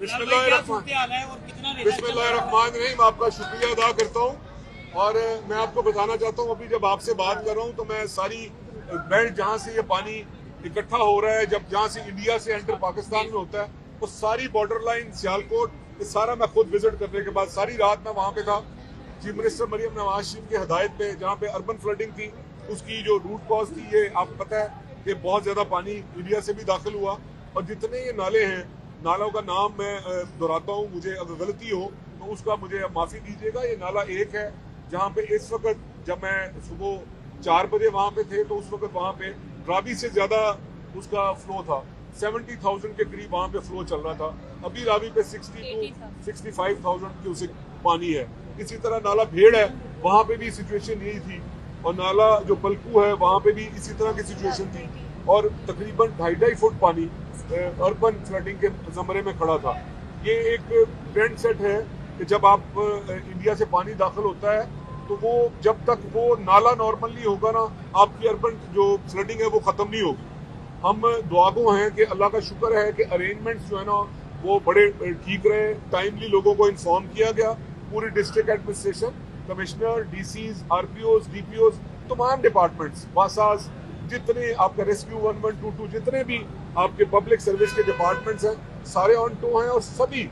बिस्मिल्लाहिर्रहमानिर्रहीम। आपका शुक्रिया अदा करता हूँ और मैं आपको बताना चाहता हूँ, अभी जब आपसे बात कर रहा हूँ तो मैं सारी बेल्ट जहाँ से ये पानी इकट्ठा हो रहा है, जब जहाँ से इंडिया से एंटर पाकिस्तान में होता है, वो सारी बॉर्डर लाइन सियालकोट, ये सारा मैं खुद विजिट करने के बाद सारी रात मैं वहाँ पे था। चीफ मिनिस्टर मरियम नवाज शरीफ की हदायत पे जहाँ पे अर्बन फ्लडिंग थी, उसकी जो रूट कॉज थी, ये आपको पता है कि बहुत ज्यादा पानी इंडिया से भी दाखिल हुआ। और जितने ये नाले हैं, नालों का नाम मैं दोहराता हूँ, मुझे अगर गलती हो तो उसका मुझे माफी दीजिएगा। ये नाला एक है जहाँ पे इस वक्त, जब मैं सुबह 4 बजे वहाँ पे थे तो उस वक्त वहाँ पे रावी से ज्यादा उसका फ्लो था, 70,000 के करीब वहाँ पे फ्लो चल रहा था। अभी रावी पे 60 to 65,000 क्यूसेक पानी है। इसी तरह नाला भेड़ है, वहाँ पे भी सिचुएशन यही थी, और नाला जो पलकू है वहाँ पे भी इसी तरह की सिचुएशन थी, और तकरीबन 2.5 फुट पानी अर्बन फ्लडिंग के जमरे में खड़ा था। ये एक ट्रेंड सेट है कि जब आप इंडिया से पानी दाखिल होता है तो वो जब तक वो नाला नॉर्मल नहीं होगा ना, आपकी अर्बन जो फ्लडिंग है वो खत्म नहीं होगी। हम दुआगो हैं कि अल्लाह का शुक्र है कि अरेंजमेंट्स जो है ना वो बड़े ठीक रहे, टाइमली लोगों को इन्फॉर्म किया गया। पूरी डिस्ट्रिक्ट एडमिनिस्ट्रेशन, कमिश्नर, डीसीज, आरपीओज, डीपीओज, तमाम डिपार्टमेंट्स, वासाज, जितने आपका रेस्क्यू 1122, जितने भी आपके पब्लिक सर्विस के डिपार्टमेंट्स हैं, सारे ऑन टू हैं, और सारी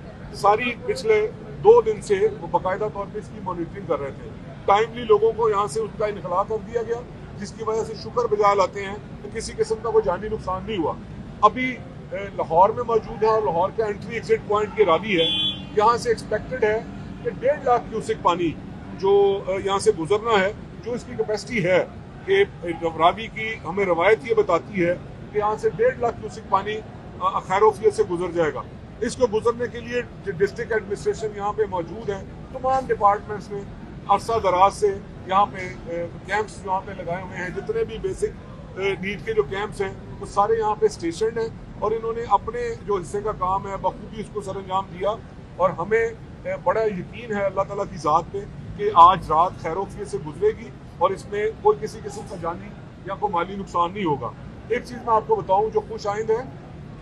पिछले 2 दिन से वो बाकायदा तौर पे इसकी मॉनिटरिंग कर रहे थे। टाइमली लोगों को यहाँ से उसका इनखला कर दिया गया, जिसकी वजह से शुक्र बजा लाते हैं कि किसी किस्म का कोई जानी नुकसान नहीं हुआ। अभी लाहौर में मौजूद है और लाहौर का एंट्री एग्जिट पॉइंट की रावी है, यहाँ से एक्सपेक्टेड है कि 1.5 लाख क्यूसेक पानी जो यहाँ से गुजरना है, जो इसकी कैपेसिटी है कि रावी की हमें रवायत ये बताती है कि यहाँ से 1.5 लाख क्यूसेक पानी खैरोफियत से गुजर जाएगा। इसको गुजरने के लिए डिस्ट्रिक्ट एडमिनिस्ट्रेशन यहाँ पे मौजूद है, तमाम डिपार्टमेंट्स में अरसा दराज से यहाँ पे कैंप्स यहाँ पे लगाए हुए हैं। जितने भी बेसिक नीड के जो कैंप्स हैं वो सारे यहाँ पे स्टेशन हैं, और इन्होंने अपने जो हिस्से का काम है बखूबी उसको सरअंजाम दिया। और हमें बड़ा यकीन है अल्लाह ताला की ज़ात पे कि आज रात खैरोफियत से गुजरेगी और इसमें कोई किसी किस्म का जानी या कोई माली नुकसान नहीं होगा। एक चीज़ मैं आपको बताऊं जो खुश आइंद है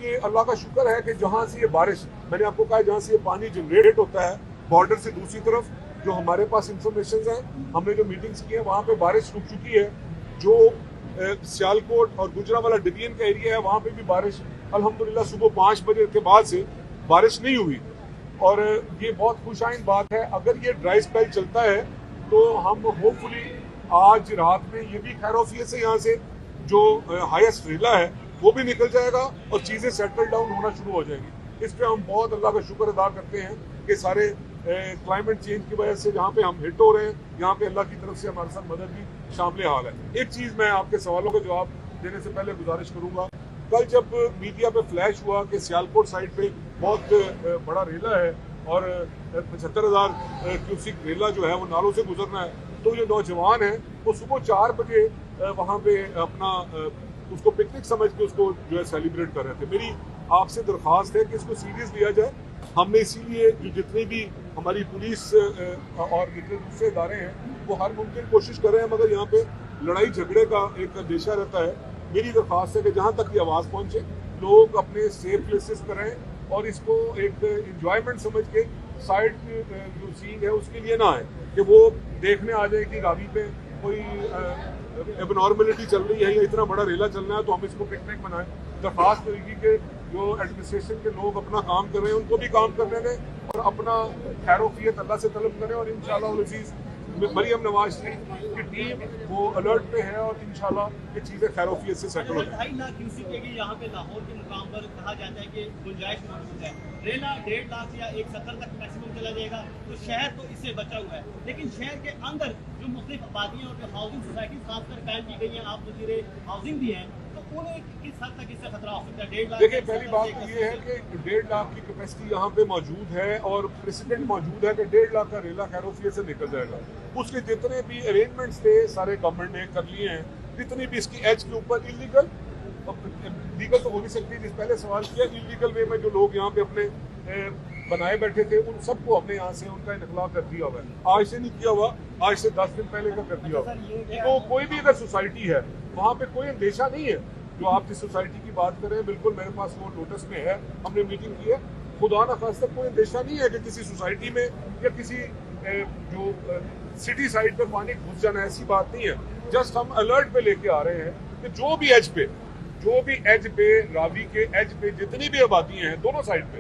कि अल्लाह का शुक्र है कि जहाँ से ये बारिश, मैंने आपको कहा जहाँ से ये पानी जनरेट होता है बॉर्डर से दूसरी तरफ, जो हमारे पास इंफॉर्मेशन है, हमने जो मीटिंग्स की है वहाँ पे बारिश रुक चुकी है। जो सियालकोट और गुजरांवाला डिवीजन का एरिया है वहाँ पे भी बारिश अल्हम्दुलिल्लाह सुबह 5 बजे के बाद से बारिश नहीं हुई, और ये बहुत खुशाइन बात है। अगर ये ड्राई स्पेल चलता है तो हम होपफुली आज रात में ये भी खैरोफियत से यहाँ से जो हाईएस्ट रेला है वो भी निकल जाएगा और चीज़ें सेटल डाउन होना शुरू हो जाएंगी। इस पर हम बहुत अल्लाह का शुक्र अदा करते हैं कि सारे क्लाइमेट चेंज की वजह से जहाँ पे हम हिट हो रहे हैं, यहाँ पे अल्लाह की तरफ से हमारे साथ मदद भी शामिल हाल है। एक चीज़ मैं आपके सवालों का जवाब देने से पहले गुजारिश करूँगा, कल जब मीडिया पे फ्लैश हुआ कि सियालकोट साइड पे बहुत बड़ा रेला है और 75,000 क्यूसिक रेला जो है वो नालों से गुजरना है, तो जो नौजवान हैं वो सुबह 4 बजे वहाँ पे अपना उसको पिकनिक समझ के उसको जो है सेलिब्रेट कर रहे थे। मेरी आपसे दरख्वास्त है कि इसको सीरियस लिया जाए। हमने इसीलिए जितनी भी हमारी पुलिस और जितने दूसरे इदारे हैं वो हर मुमकिन कोशिश कर रहे हैं, मगर यहाँ पे लड़ाई झगड़े का एक अंदेशा रहता है। मेरी दरख्वास्त है कि जहाँ तक ये आवाज़ पहुँचे लोग अपने सेफ प्लेसेस पर रहें और इसको एक इंजॉयमेंट समझ के साइड जो सीन है उसके लिए ना आए कि वो देखने आ जाए कि रावी पे कोई एबनॉर्मलिटी चल रही है या इतना बड़ा रेला चलना है तो हम इसको पिकनिक मनाएं। दरख्वास्त करेगी कि जो एडमिनिस्ट्रेशन के लोग अपना काम कर रहे हैं उनको भी काम करने दें और अपना खैरोफियत अल्लाह से तलब करें, और इंशाअल्लाह अज़ीज़ मरियम नवाज शरीफ की टीम वो अलर्ट पे है और इंशाल्लाह ये चीज़ें खैरोफियत से सेटल हो जाएंगी। 2.5 लाख क्यूसेक के लिए यहाँ पे लाहौर के मुकाम पर कहा जाता है कि गुंजाइश मौजूद है। रेला 1.5 लाख या 170 तक मैक्सिमम चला जाएगा, तो शहर तो इससे बचा हुआ है, लेकिन शहर के अंदर जो मुख्तलिफ आबादियाँ और जो हाउसिंग सोसाइटी खासकर कायम की गई हैं, आप वज़ीर हाउसिंग भी हैं, तो उन्हें किस हद तक इससे खतरा हो सकता है? 1.5 लाख। देखिए, पहली बात तो ये है कि 1.5 लाख की कैपेसिटी यहाँ पे मौजूद है और प्रेसिडेंट मौजूद है कि 1.5 लाख का रेला खैरोफियत से निकल जाएगा। उसके जितने भी अरेंजमेंट्स थे सारे गवर्नमेंट ने कर लिए हैं। जितनी भी इसकी एज के ऊपर लीगल तो हो नहीं सकती, जिस पहले सवाल किया इलीगल वे में जो लोग यहाँ पे अपने बनाए बैठे थे उन सबको हमने यहाँ से उनका इनखला कर दिया हुआ है। आज से नहीं किया हुआ, आज से 10 दिन पहले का कर दिया हुआ। तो कोई भी अगर सोसाइटी है वहाँ पे कोई अंदेशा नहीं है। जो आप जिस सोसाइटी की बात कर रहे हैं बिल्कुल मेरे पास वो नोटिस में है, हमने मीटिंग की है, खुदा ना खास्ता कोई अंदेशा नहीं है कि किसी सोसाइटी में या किसी जो सिटी साइड पे पानी घुस जाना, ऐसी बात नहीं है। जस्ट हम अलर्ट पे लेके आ रहे हैं कि जो भी एज पे रावी के एज पे जितनी भी आबादियां हैं दोनों साइड पे,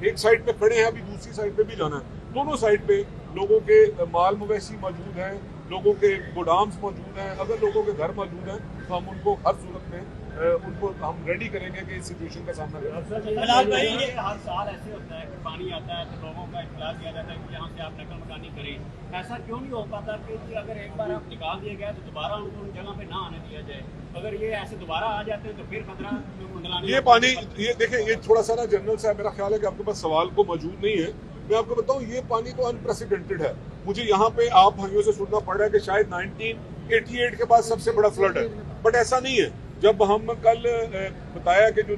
एक साइड पे खड़े हैं, अभी दूसरी साइड पे भी जाना है, दोनों साइड पे लोगों के माल मवेशी मौजूद हैं, लोगों के गोदाम्स मौजूद हैं। अगर लोगों के घर मौजूद हैं तो हम उनको हर सूरत में उनको हम रेडी करेंगे कि इस सिचुएशन का सामना करें। फिलहाल भाई ये हर साल ऐसे होता है कि पानी आता है तो लोगों का इख्तिलार किया जाता है कि यहाँ से आप नकल मकानी करें। ऐसा क्यों नहीं हो पाता कि अगर एक बार आप निकाल दिए गए तो दोबारा उनको उन जगह पे ना आने दिया जाए? अगर ये ऐसे दोबारा आ जाते हैं तो फिर खतरा मंडलाने ये पानी, ये देखें, ये थोड़ा सा ना जनरल साहब, मेरा ख्याल है कि आपके पास सवाल को मौजूद नहीं है। मैं आपको बताऊं, ये पानी तो अनप्रेसिडेंटेड है। मुझे यहाँ पे आप भाइयों से सुनना पड़ रहा है कि शायद 1988 के बाद सबसे बड़ा फ्लड है, बट ऐसा नहीं है। जब हम कल बताया कि जो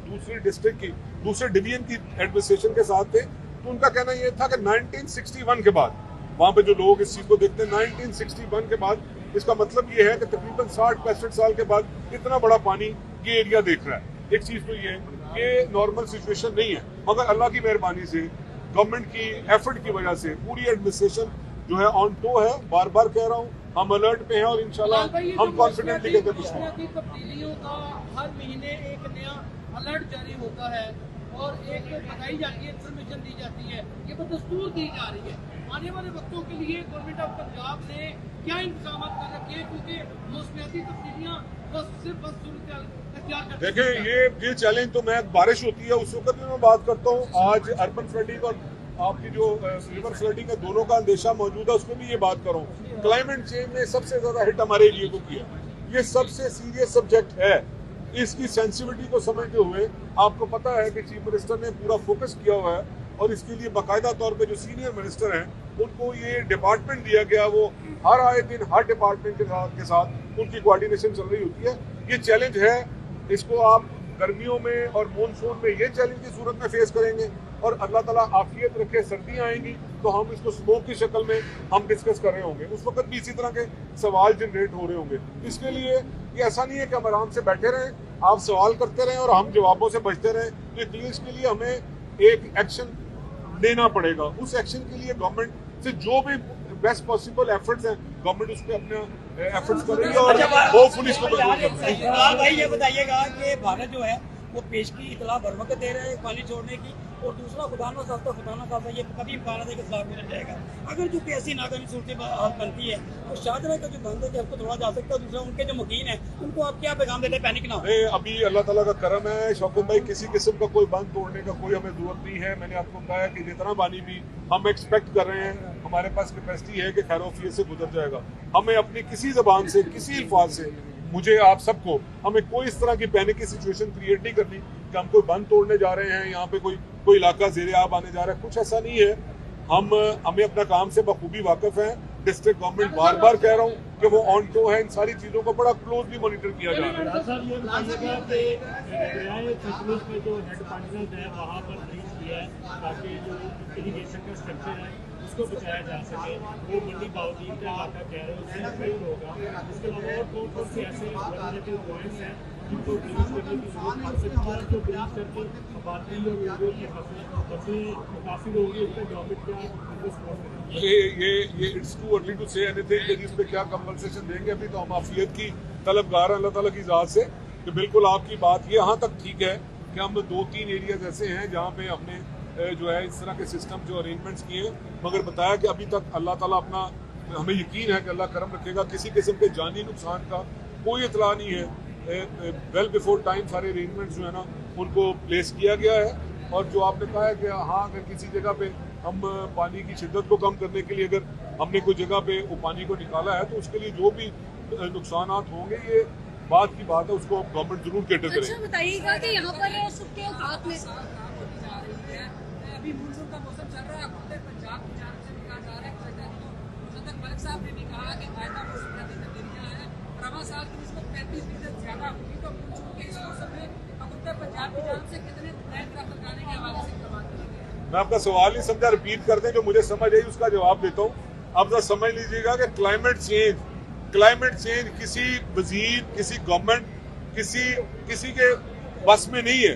दूसरी डिस्ट्रिक्ट की दूसरे डिवीजन की एडमिनिस्ट्रेशन के साथ थे, तो उनका कहना ये था कि 1961 के बाद वहां पे जो लोग इस चीज को देखते हैं, 1961 के बाद, इसका मतलब ये है कि तकरीबन 60-65 साल के बाद इतना बड़ा पानी ये एरिया देख रहा है। एक चीज तो ये है, ये नॉर्मल सिचुएशन नहीं है, मगर अल्लाह की मेहरबानी से, गवर्नमेंट की एफर्ट की वजह से पूरी एडमिनिस्ट्रेशन जो है ऑन टो है। बार बार कह रहा हूँ, हम अलर्ट पे हैं और इंशाल्लाह हम कॉन्फिडेंटली कहते हैं तब्दीलियों का हर महीने एक नया अलर्ट जारी होता है और एक बताई जाती है, इन्फॉर्मेशन दी जाती है, ये बदस्तूर की जा रही है। आने वाले वक्तों के लिए गवर्नमेंट ऑफ पंजाब ने क्या इंतजाम कर रखे हैं, क्योंकि मौसमियाती तब्दीलियाँ देखें, ये चैलेंज तो मैं, बारिश होती है उस वक्त भी मैं बात करता हूँ। आज अर्बन फ्लडिंग और आपकी जो रिवर फ्लडिंग है, दोनों का अंदेशा मौजूद है, उसमें भी ये बात करूँ। क्लाइमेट चेंज ने सबसे ज्यादा हिट हमारे एरिया को किया। ये सबसे सीरियस सब्जेक्ट है। इसकी सेंसिटिविटी को समझते हुए आपको पता है कि चीफ मिनिस्टर ने पूरा फोकस किया हुआ है और इसके लिए बाकायदा तौर पे जो सीनियर मिनिस्टर हैं उनको ये डिपार्टमेंट दिया गया। वो हर आए दिन हर डिपार्टमेंट के साथ उनकी कोऑर्डिनेशन चल रही होती है। ये चैलेंज है, इसको आप गर्मियों में और मानसून में ये चैलेंज की सूरत में फेस करेंगे और अल्लाह ताला आफियत रखे, सर्दियां आएंगी तो हम इसको स्मोक की शक्ल में हम डिस्कस कर रहे होंगे। उस वक्त भी इसी तरह के सवाल जनरेट हो रहे होंगे। इसके लिए ये ऐसा नहीं है कि हम आराम से बैठे रहें, आप सवाल करते रहें और हम जवाबों से बचते रहें। तो इसके लिए हमें एक एक्शन लेना पड़ेगा। उस एक्शन के लिए गवर्नमेंट से जो भी बेस्ट पॉसिबल एफर्ट्स हैं, गवर्नमेंट उस पर अपने एफर्ट्स कर रही है और वो पुलिस को भाई ये बताइएगा कि भारत जो है वो पेश की इतला बर वक्त दे रहे हैं पानी छोड़ने की, और दूसरा खुदा ना खास्ता ये कभी इम्कान है कि खिलाफ मिल जाएगा। अगर जो ऐसी नाकामी सूरत बनती है तो शाहजहां का जो बंद है उसको थोड़ा जा सकता है। दूसरा उनके जो मकीन है उनको आप क्या पैगाम देते हैं, पैनिक ना हो? अभी अल्लाह ताला का करम है शौकत भाई, किसी किस्म का कोई बंद तोड़ने का कोई हमें जरूरत नहीं है। मैंने आपको बताया कि जितना पानी भी हम एक्सपेक्ट कर रहे हैं, हमारे पास कैपेसिटी है कि खैरोफियत से गुजर जाएगा। हमें अपनी किसी जबान से, किसी अल्फाज से, मुझे आप सबको, हमें कोई इस तरह की पैनिक की सिचुएशन क्रिएट नहीं करनी कि हम कोई बंद तोड़ने जा रहे हैं, यहाँ पे कोई इलाका ज़ेरे आब आने जा रहा है, कुछ ऐसा नहीं है। हमें अपना काम से बखूबी वाकिफ है। डिस्ट्रिक्ट गवर्नमेंट बार बार कह रहा हूँ कि वो ऑन टो है, इन सारी चीज़ों को बड़ा क्लोजली मॉनिटर किया जा रहा है। सर ये बताइएगा कि दरियाए सतलुज में जो हेड पार्टिकल्स है वहाँ पर ब्रीच किया है ताकि जो इरिगेशन का स्ट्रक्चर है उसको बचाया जा सके। वो मंडी बाउद्दीन का इलाका कह रहे हैं उससे इफेक्ट होगा। उसके अलावा और कौन कौन से ऐसे वल्नरेबल पॉइंट्स हैं जिनको ब्रीच करने की जरूरत पड़ सकती है, जो ब्रीच करके आबादी और लोगों की फसलें मुतासिर होगी, उस पर गवर्नमेंट क्या सपोर्ट करेगी? ये it's too early to say anything कि इस पे क्या कंपनसेशन देंगे। अभी तो हम आफियत की तलबगार हैं अल्लाह ताला की ज़ात से कि बिल्कुल आपकी बात ये यहाँ तक ठीक है कि हम 2-3 एरियाज ऐसे हैं जहाँ पे हमने जो है इस तरह के सिस्टम जो अरेंजमेंट्स किए, मगर बताया कि अभी तक अल्लाह ताला अपना, हमें यकीन है कि अल्लाह करम रखेगा, किसी किस्म के जानी नुकसान का कोई इतला नहीं है। वेल बिफोर टाइम सारे अरेंजमेंट्स जो है ना उनको प्लेस किया गया है। और जो आपने कहा है कि हाँ, अगर किसी जगह पे हम पानी की शिद्दत को कम करने के लिए अगर हमने कोई जगह पे वो पानी को निकाला है तो उसके लिए जो भी नुकसान होंगे, ये बात की बात है, उसको गवर्नमेंट जरूर कैटर करेगी। अच्छा बताइएगा कि यहाँ पर सबके हाथ में अभी मानसून का मौसम चल रहा है, पूरे पंजाब की जानब से भी कहा जा रहा है, मुसद्दक मलिक साहब ने भी कहा कि आइंदा मौसमियाती तब्दीलियां हैं, रवा साल की निस्बत 35% ज्यादा होगी। तो मानसून के इस मौसम में अब उत्तर पंजाब की जानब से कितने नए दरख्त लगाने के हवाले से इक़दाम किए गए? मैं आपका सवाल नहीं समझा, रिपीट कर दें, जो मुझे समझ आई उसका जवाब देता हूँ। आप जरा समझ लीजिएगा कि क्लाइमेट चेंज किसी वजीर, किसी गवर्नमेंट, किसी के बस में नहीं है।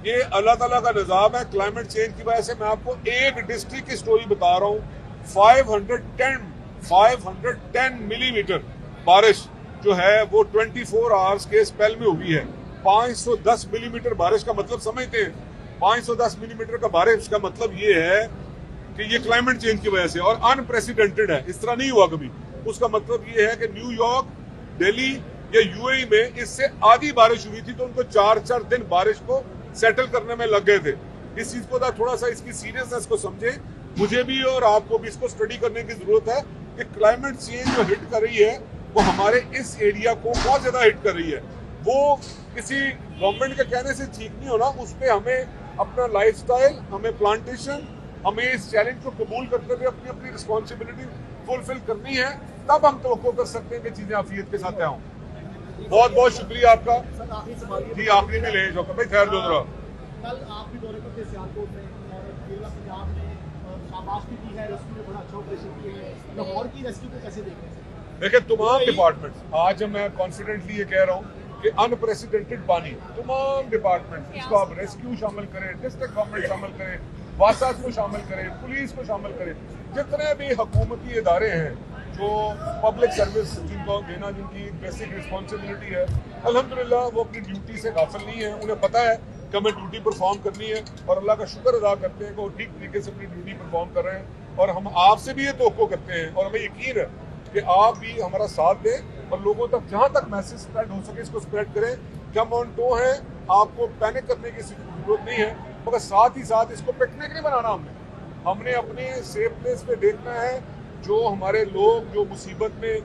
ये अल्लाह ताला का निज़ाम है। क्लाइमेट चेंज की वजह से मैं आपको एक डिस्ट्रिक्ट की स्टोरी बता रहा हूँ, 510 मिलीमीटर बारिश जो है वो 24 आवर्स के स्पेल में हुई है। 510 मिलीमीटर बारिश का मतलब समझते हैं? 510 मिलीमीटर का बारिश का मतलब ये है कि ये क्लाइमेट चेंज की वजह से और अनप्रेसिडेंटेड है, इस तरह नहीं हुआ कभी। उसका मतलब ये है कि न्यूयॉर्क, दिल्ली या यूएई में इससे आधी बारिश हुई थी, तो उनको 4 दिन बारिश को सेटल करने में लग गए थे। इस चीज को थोड़ा सा इसकी सीरियसनेस को समझे, मुझे भी और आपको भी इसको स्टडी करने की जरूरत है कि क्लाइमेट चेंज जो हिट कर रही है वो हमारे इस एरिया को बहुत ज्यादा हिट कर रही है। वो किसी गवर्नमेंट के कहने से ठीक नहीं होना, उस पर हमें अपना लाइफस्टाइल, हमें प्लांटेशन, हमें इस चैलेंज को कबूल करते हुए अपनी अपनी रिस्पॉन्सिबिलिटी फुलफिल करनी है, तब हम तवक्को कर सकते हैं कि चीजें आफियत के साथ आऊं। बहुत बहुत शुक्रिया आपका जी। आखिरी में ले जाओ भाई, खैर दो जरा। कल आप भी दौरे पर थे सियालकोट में और केरला पंजाब ने शाबाशी दी है, रेस्क्यू में बड़ा अच्छा ऑपरेशन किया है। लाहौर की रेस्क्यू को कैसे देख रहे हैं? देखिए तमाम डिपार्टमेंट, आज मैं कॉन्फिडेंटली ये कह रहा हूँ कि अनप्रेसिडेंटेड पानी, तमाम डिपार्टमेंट इसको आप रेस्क्यू शामिल करें, डिस्ट्रिक्ट गवर्नमेंट शामिल करें, वासात को शामिल करें, पुलिस को शामिल करें, जितने भी हुकूमती इदारे हैं जो पब्लिक सर्विस जिनको देना, जिनकी बेसिक रिस्पॉन्सिबिलिटी है, अल्हम्दुलिल्लाह वो अपनी ड्यूटी से गाफिल नहीं है। उन्हें पता है कि हमें ड्यूटी परफॉर्म करनी है और अल्लाह का शुक्र अदा करते हैं कि वो ठीक तरीके से अपनी ड्यूटी परफॉर्म कर रहे हैं। और हम आपसे भी ये तवक्को करते हैं और हमें यकीन है कि आप भी हमारा साथ दें और लोगों तक जहाँ तक मैसेज स्प्रेड हो सके इसको स्प्रेड करें कि हम ऑन टो हैं, आपको पैनिक करने की जरूरत नहीं है, मगर साथ ही साथ इसको पिकनिक नहीं बनाना। हमने अपने सेफ प्लेस पे देखना है, जो हमारे लोग जो मुसीबत में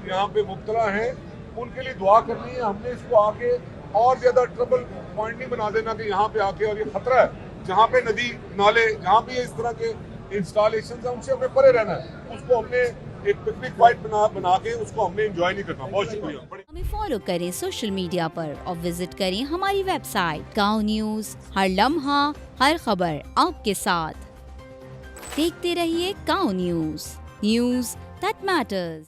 यहाँ पे मुब्तला हैं उनके लिए दुआ करनी है। हमने इसको आके और ज्यादा ट्रबल पॉइंट नहीं बना देना कि यहाँ पे आके, और ये खतरा है जहाँ पे नदी नाले, जहाँ पे इस तरह के इंस्टॉलेशन है उनसे हमें परे रहना है। उसको हमने एक पिकनिक पॉइंट बना के उसको हमने एंजॉय नहीं करना। बहुत शुक्रिया। हमें फॉलो करें सोशल मीडिया पर और विजिट करें हमारी वेबसाइट गाँव न्यूज, हर लम्हा हर खबर आपके साथ। देखते रहिए गाँव न्यूज, न्यूज दैट मैटर्स।